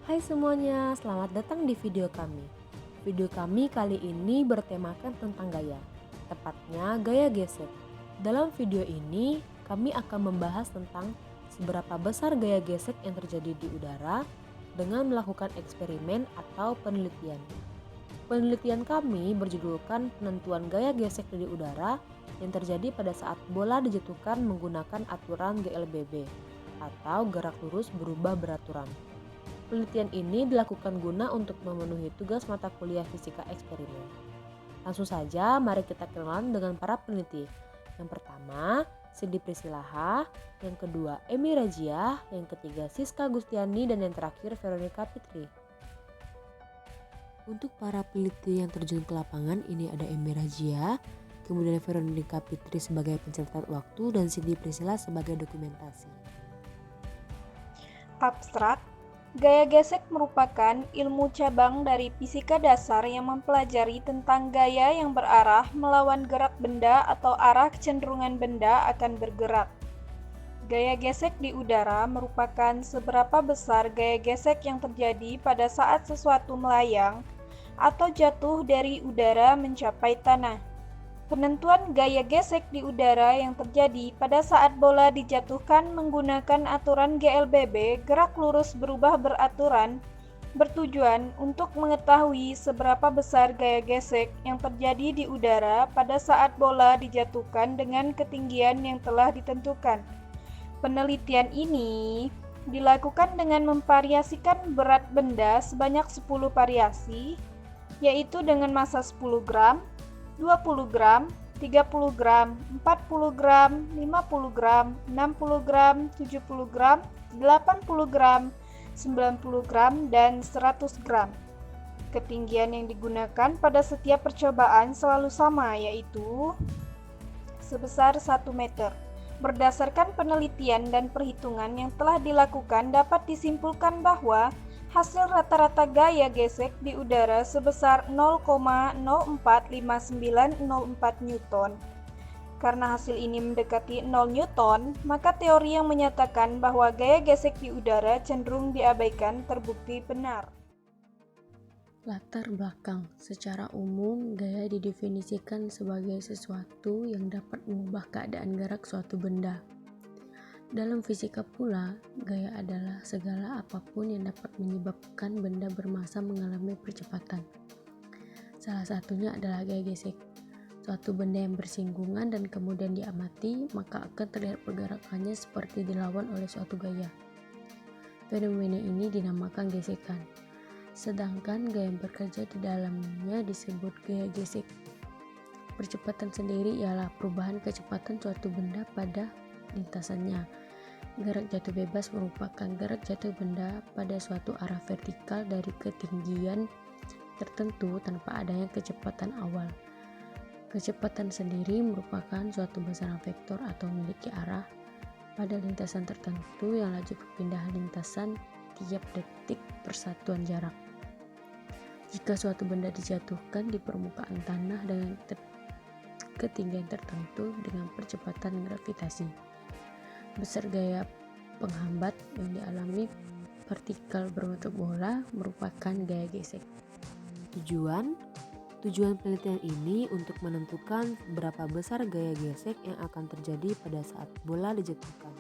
Hai semuanya, selamat datang di video kami. Video kami kali ini bertemakan tentang gaya, tepatnya gaya gesek. Dalam video ini, kami akan membahas tentang seberapa besar gaya gesek yang terjadi di udara dengan melakukan eksperimen atau penelitian. Penelitian kami berjudulkan penentuan gaya gesek di udara yang terjadi pada saat bola dijatuhkan menggunakan aturan GLBB atau gerak lurus berubah beraturan. Penelitian ini dilakukan guna untuk memenuhi tugas mata kuliah fisika eksperimen. Langsung saja, mari kita kenalan dengan para peneliti. Yang pertama, Cindy Prisilaha, yang kedua Emi Rajia, yang ketiga Siska Gustiani, dan yang terakhir Veronica Fitri. Untuk para peneliti yang terjun ke lapangan, ini ada Emi Rajia, kemudian Veronica Fitri sebagai pencatat waktu, dan Cindy Priscilla sebagai dokumentasi. Abstrak. Gaya gesek merupakan ilmu cabang dari fisika dasar yang mempelajari tentang gaya yang berarah melawan gerak benda atau arah kecenderungan benda akan bergerak. Gaya gesek di udara merupakan seberapa besar gaya gesek yang terjadi pada saat sesuatu melayang atau jatuh dari udara mencapai tanah. Penentuan gaya gesek di udara yang terjadi pada saat bola dijatuhkan menggunakan aturan GLBB gerak lurus berubah beraturan bertujuan untuk mengetahui seberapa besar gaya gesek yang terjadi di udara pada saat bola dijatuhkan dengan ketinggian yang telah ditentukan. Penelitian ini dilakukan dengan memvariasikan berat benda sebanyak 10 variasi, yaitu dengan massa 10 gram, 20 gram, 30 gram, 40 gram, 50 gram, 60 gram, 70 gram, 80 gram, 90 gram, dan 100 gram. Ketinggian yang digunakan pada setiap percobaan selalu sama, yaitu sebesar 1 meter. Berdasarkan penelitian dan perhitungan yang telah dilakukan, dapat disimpulkan bahwa hasil rata-rata gaya gesek di udara sebesar 0,045904 Newton. Karena hasil ini mendekati 0 Newton, maka teori yang menyatakan bahwa gaya gesek di udara cenderung diabaikan terbukti benar. Latar belakang. Secara umum, gaya didefinisikan sebagai sesuatu yang dapat mengubah keadaan gerak suatu benda. Dalam fisika pula, gaya adalah segala apapun yang dapat menyebabkan benda bermassa mengalami percepatan. Salah satunya adalah gaya gesek. Suatu benda yang bersinggungan dan kemudian diamati, maka akan terlihat pergerakannya seperti dilawan oleh suatu gaya. Fenomena ini dinamakan gesekan. Sedangkan gaya yang bekerja di dalamnya disebut gaya gesek. Percepatan sendiri ialah perubahan kecepatan suatu benda pada lintasannya. Gerak jatuh bebas merupakan gerak jatuh benda pada suatu arah vertikal dari ketinggian tertentu tanpa adanya kecepatan awal. Kecepatan sendiri merupakan suatu besaran vektor atau memiliki arah pada lintasan tertentu yang laju perpindahan lintasan tiap detik persatuan jarak. Jika suatu benda dijatuhkan di permukaan tanah dengan ketinggian tertentu dengan percepatan gravitasi, besar gaya penghambat yang dialami partikel berbentuk bola merupakan gaya gesek. Tujuan penelitian ini untuk menentukan berapa besar gaya gesek yang akan terjadi pada saat bola dijatuhkan.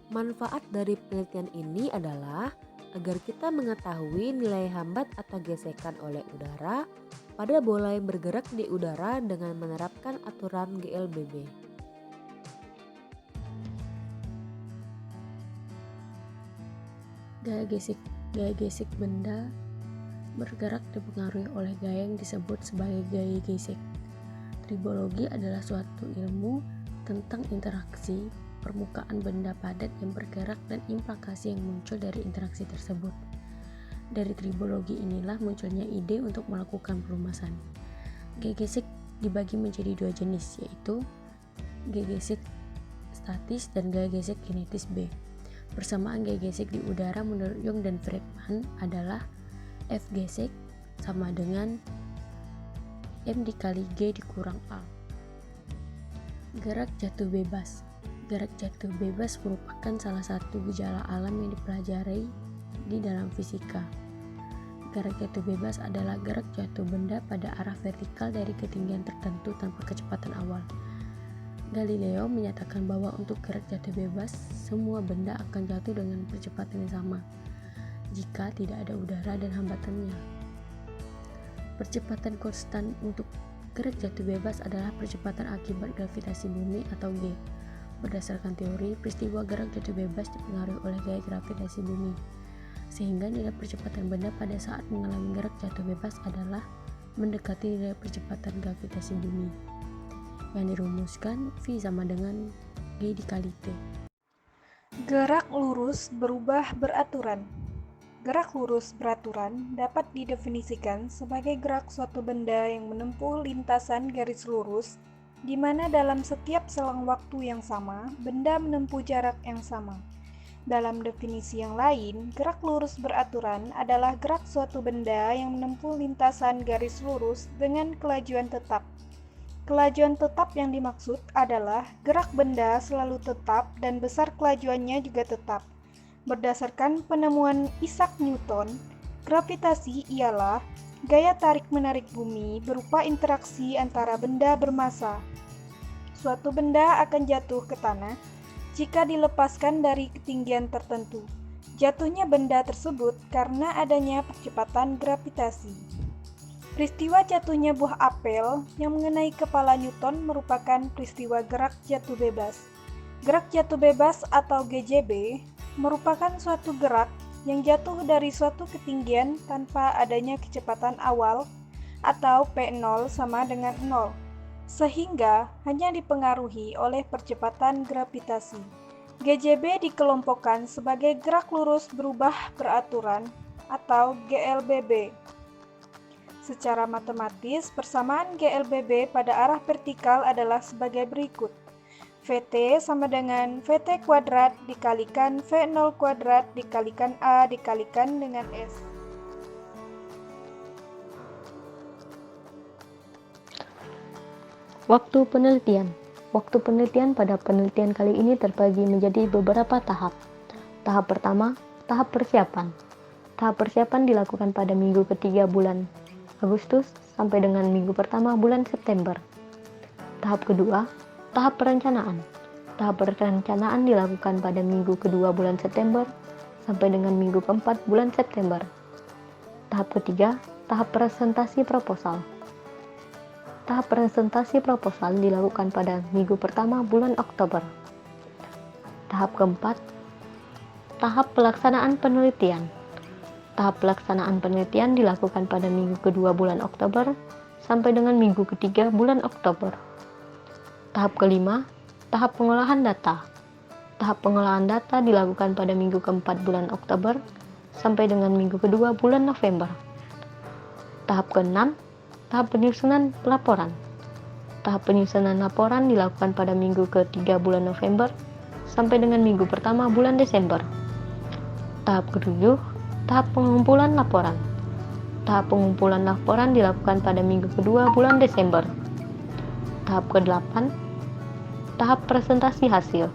Manfaat dari penelitian ini adalah agar kita mengetahui nilai hambat atau gesekan oleh udara pada bola yang bergerak di udara dengan menerapkan aturan GLBB. Gaya gesek benda bergerak dipengaruhi oleh gaya yang disebut sebagai gaya gesek. Tribologi adalah suatu ilmu tentang interaksi permukaan benda padat yang bergerak dan implikasi yang muncul dari interaksi tersebut. Dari tribologi inilah munculnya ide untuk melakukan perumasan. Gaya gesek dibagi menjadi dua jenis, yaitu gaya gesek statis dan gaya gesek kinetis B. Persamaan gaya gesek di udara menurut Young dan Friedman adalah F gesek sama dengan M dikali G dikurang A. Gerak jatuh bebas. Gerak jatuh bebas merupakan salah satu gejala alam yang dipelajari di dalam fisika. Gerak jatuh bebas adalah gerak jatuh benda pada arah vertikal dari ketinggian tertentu tanpa kecepatan awal. Galileo menyatakan bahwa untuk gerak jatuh bebas, semua benda akan jatuh dengan percepatan yang sama jika tidak ada udara dan hambatannya. Percepatan konstan untuk gerak jatuh bebas adalah percepatan akibat gravitasi bumi atau G. Berdasarkan teori, peristiwa gerak jatuh bebas dipengaruhi oleh gaya gravitasi bumi, sehingga nilai percepatan benda pada saat mengalami gerak jatuh bebas adalah mendekati nilai percepatan gravitasi bumi, yang dirumuskan V sama dengan G dikali T. Gerak lurus berubah beraturan. Gerak lurus beraturan dapat didefinisikan sebagai gerak suatu benda yang menempuh lintasan garis lurus, di mana dalam setiap selang waktu yang sama, benda menempuh jarak yang sama. Dalam definisi yang lain, gerak lurus beraturan adalah gerak suatu benda yang menempuh lintasan garis lurus dengan kelajuan tetap. Kelajuan tetap yang dimaksud adalah gerak benda selalu tetap dan besar kelajuannya juga tetap. Berdasarkan penemuan Isaac Newton, gravitasi ialah gaya tarik-menarik bumi berupa interaksi antara benda bermassa. Suatu benda akan jatuh ke tanah jika dilepaskan dari ketinggian tertentu. Jatuhnya benda tersebut karena adanya percepatan gravitasi. Peristiwa jatuhnya buah apel yang mengenai kepala Newton merupakan peristiwa gerak jatuh bebas. Gerak jatuh bebas atau GJB merupakan suatu gerak yang jatuh dari suatu ketinggian tanpa adanya kecepatan awal atau P0 sama dengan 0, sehingga hanya dipengaruhi oleh percepatan gravitasi. GJB dikelompokkan sebagai gerak lurus berubah beraturan atau GLBB. Secara matematis, persamaan GLBB pada arah vertikal adalah sebagai berikut. VT sama dengan VT kuadrat dikalikan V0 kuadrat dikalikan A dikalikan dengan S. Waktu penelitian. Waktu penelitian pada penelitian kali ini terbagi menjadi beberapa tahap. Tahap pertama, tahap persiapan. Tahap persiapan dilakukan pada minggu ketiga bulan Agustus sampai dengan minggu pertama bulan September. Tahap kedua, tahap perencanaan. Tahap perencanaan dilakukan pada minggu kedua bulan September sampai dengan minggu keempat bulan September. Tahap ketiga, tahap presentasi proposal. Tahap presentasi proposal dilakukan pada minggu pertama bulan Oktober. Tahap keempat, tahap pelaksanaan penelitian. Tahap pelaksanaan penelitian dilakukan pada minggu kedua bulan Oktober sampai dengan minggu ketiga bulan Oktober. Tahap kelima, tahap pengolahan data. Tahap pengolahan data dilakukan pada minggu keempat bulan Oktober sampai dengan minggu kedua bulan November. Tahap keenam, tahap penyusunan laporan. Tahap penyusunan laporan dilakukan pada minggu ketiga bulan November sampai dengan minggu pertama bulan Desember. Tahap ketujuh, tahap pengumpulan laporan. Tahap pengumpulan laporan dilakukan pada minggu kedua bulan Desember. Tahap ke-8, tahap presentasi hasil.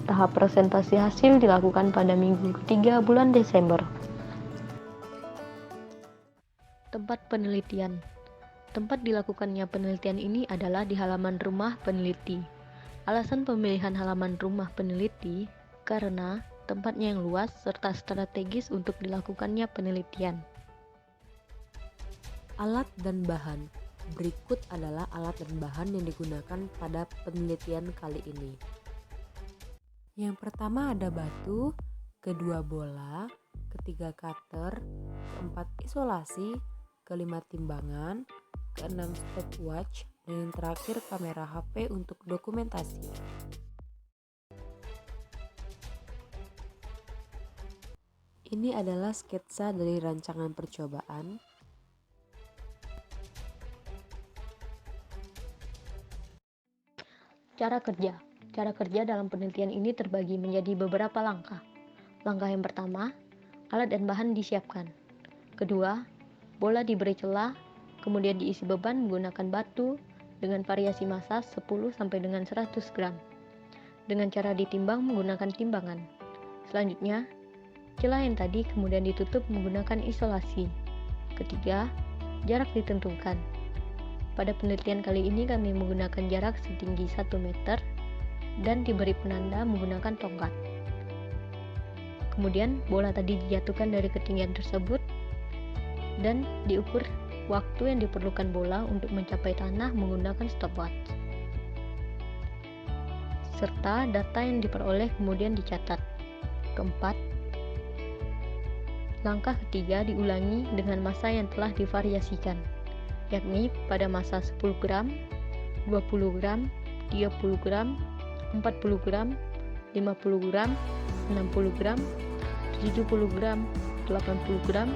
Tahap presentasi hasil dilakukan pada minggu ketiga bulan Desember. Tempat penelitian. Tempat dilakukannya penelitian ini adalah di halaman rumah peneliti. Alasan pemilihan halaman rumah peneliti karena tempatnya yang luas serta strategis untuk dilakukannya penelitian. Alat dan bahan. Berikut adalah alat dan bahan yang digunakan pada penelitian kali ini. Yang pertama ada batu, kedua bola, ketiga cutter, keempat isolasi, kelima timbangan, keenam stopwatch, dan yang terakhir kamera HP untuk dokumentasi. Ini adalah sketsa dari rancangan percobaan. Cara kerja. Cara kerja dalam penelitian ini terbagi menjadi beberapa langkah. Langkah yang pertama, alat dan bahan disiapkan. Kedua, bola diberi celah, kemudian diisi beban menggunakan batu dengan variasi massa 10 sampai dengan 100 gram. Dengan cara ditimbang menggunakan timbangan. Selanjutnya, Celah yang tadi kemudian ditutup menggunakan isolasi. Ketiga, jarak ditentukan. Pada penelitian kali ini kami menggunakan jarak setinggi 1 meter dan diberi penanda menggunakan tongkat. Kemudian bola tadi dijatuhkan dari ketinggian tersebut dan diukur waktu yang diperlukan bola untuk mencapai tanah menggunakan stopwatch. Serta data yang diperoleh kemudian dicatat. Keempat, langkah ketiga diulangi dengan massa yang telah divariasikan, yakni pada massa 10 gram, 20 gram, 30 gram, 40 gram, 50 gram, 60 gram, 70 gram, 80 gram,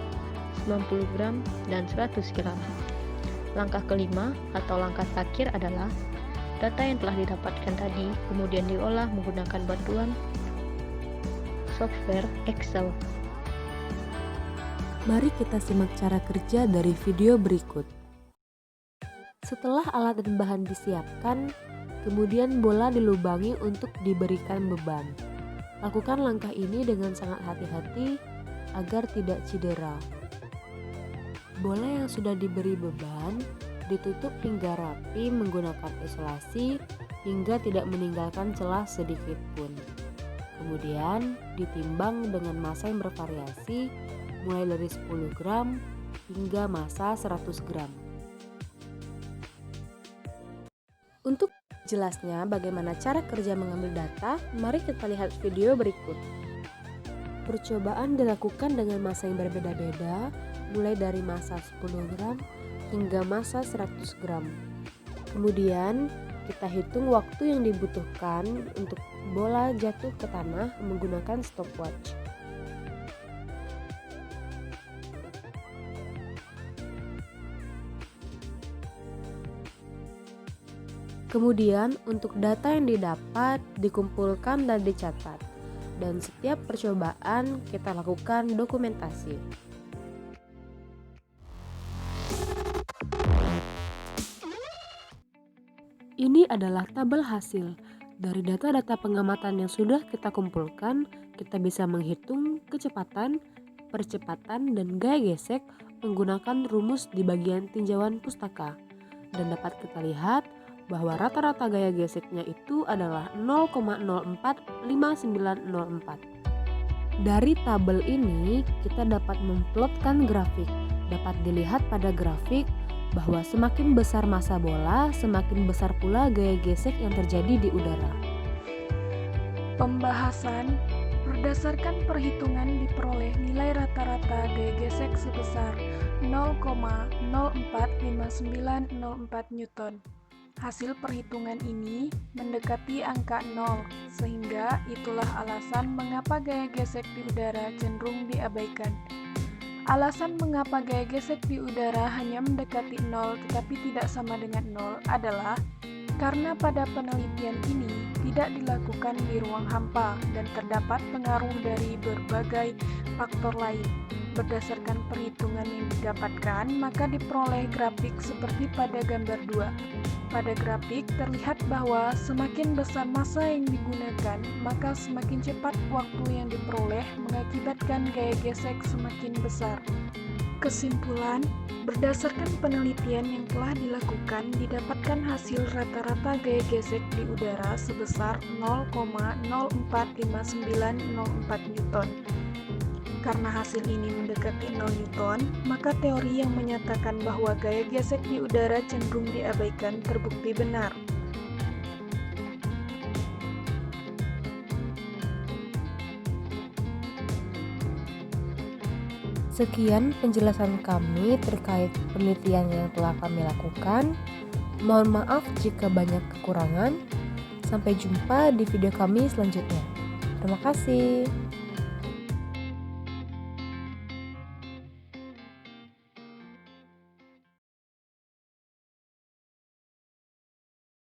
90 gram, dan 100 gram. Langkah kelima atau langkah terakhir adalah data yang telah didapatkan tadi kemudian diolah menggunakan bantuan software Excel. Mari kita simak cara kerja dari video berikut. Setelah alat dan bahan disiapkan, kemudian bola dilubangi untuk diberikan beban. Lakukan langkah ini dengan sangat hati-hati agar tidak cedera. Bola yang sudah diberi beban ditutup hingga rapi menggunakan isolasi hingga tidak meninggalkan celah sedikit pun. Kemudian ditimbang dengan massa yang bervariasi mulai dari 10 gram hingga massa 100 gram. Untuk jelasnya bagaimana cara kerja mengambil data, mari kita lihat video berikut. Percobaan dilakukan dengan massa yang berbeda-beda, mulai dari massa 10 gram hingga massa 100 gram. Kemudian kita hitung waktu yang dibutuhkan untuk bola jatuh ke tanah menggunakan stopwatch. Kemudian untuk data yang didapat dikumpulkan dan dicatat, dan setiap percobaan kita lakukan dokumentasi. Ini adalah tabel hasil. Dari data-data pengamatan yang sudah kita kumpulkan, kita bisa menghitung kecepatan, percepatan, dan gaya gesek menggunakan rumus di bagian tinjauan pustaka. Dan dapat kita lihat bahwa rata-rata gaya geseknya itu adalah 0,045904. Dari tabel ini, kita dapat memplotkan grafik. Dapat dilihat pada grafik bahwa semakin besar massa bola, semakin besar pula gaya gesek yang terjadi di udara. Pembahasan berdasarkan perhitungan diperoleh nilai rata-rata gaya gesek sebesar 0,045904 Newton. Hasil perhitungan ini mendekati angka 0, sehingga itulah alasan mengapa gaya gesek di udara cenderung diabaikan. Alasan mengapa gaya gesek di udara hanya mendekati 0 tetapi tidak sama dengan 0 adalah karena pada penelitian ini tidak dilakukan di ruang hampa dan terdapat pengaruh dari berbagai faktor lain. Berdasarkan perhitungan yang didapatkan, maka diperoleh grafik seperti pada gambar 2. Pada grafik terlihat bahwa semakin besar massa yang digunakan, maka semakin cepat waktu yang diperoleh mengakibatkan gaya gesek semakin besar. Kesimpulan, berdasarkan penelitian yang telah dilakukan, didapatkan hasil rata-rata gaya gesek di udara sebesar 0,045904 Newton. Karena hasil ini mendekati 0 Newton, maka teori yang menyatakan bahwa gaya gesek di udara cenderung diabaikan terbukti benar. Sekian penjelasan kami terkait penelitian yang telah kami lakukan. Mohon maaf jika banyak kekurangan. Sampai jumpa di video kami selanjutnya. Terima kasih.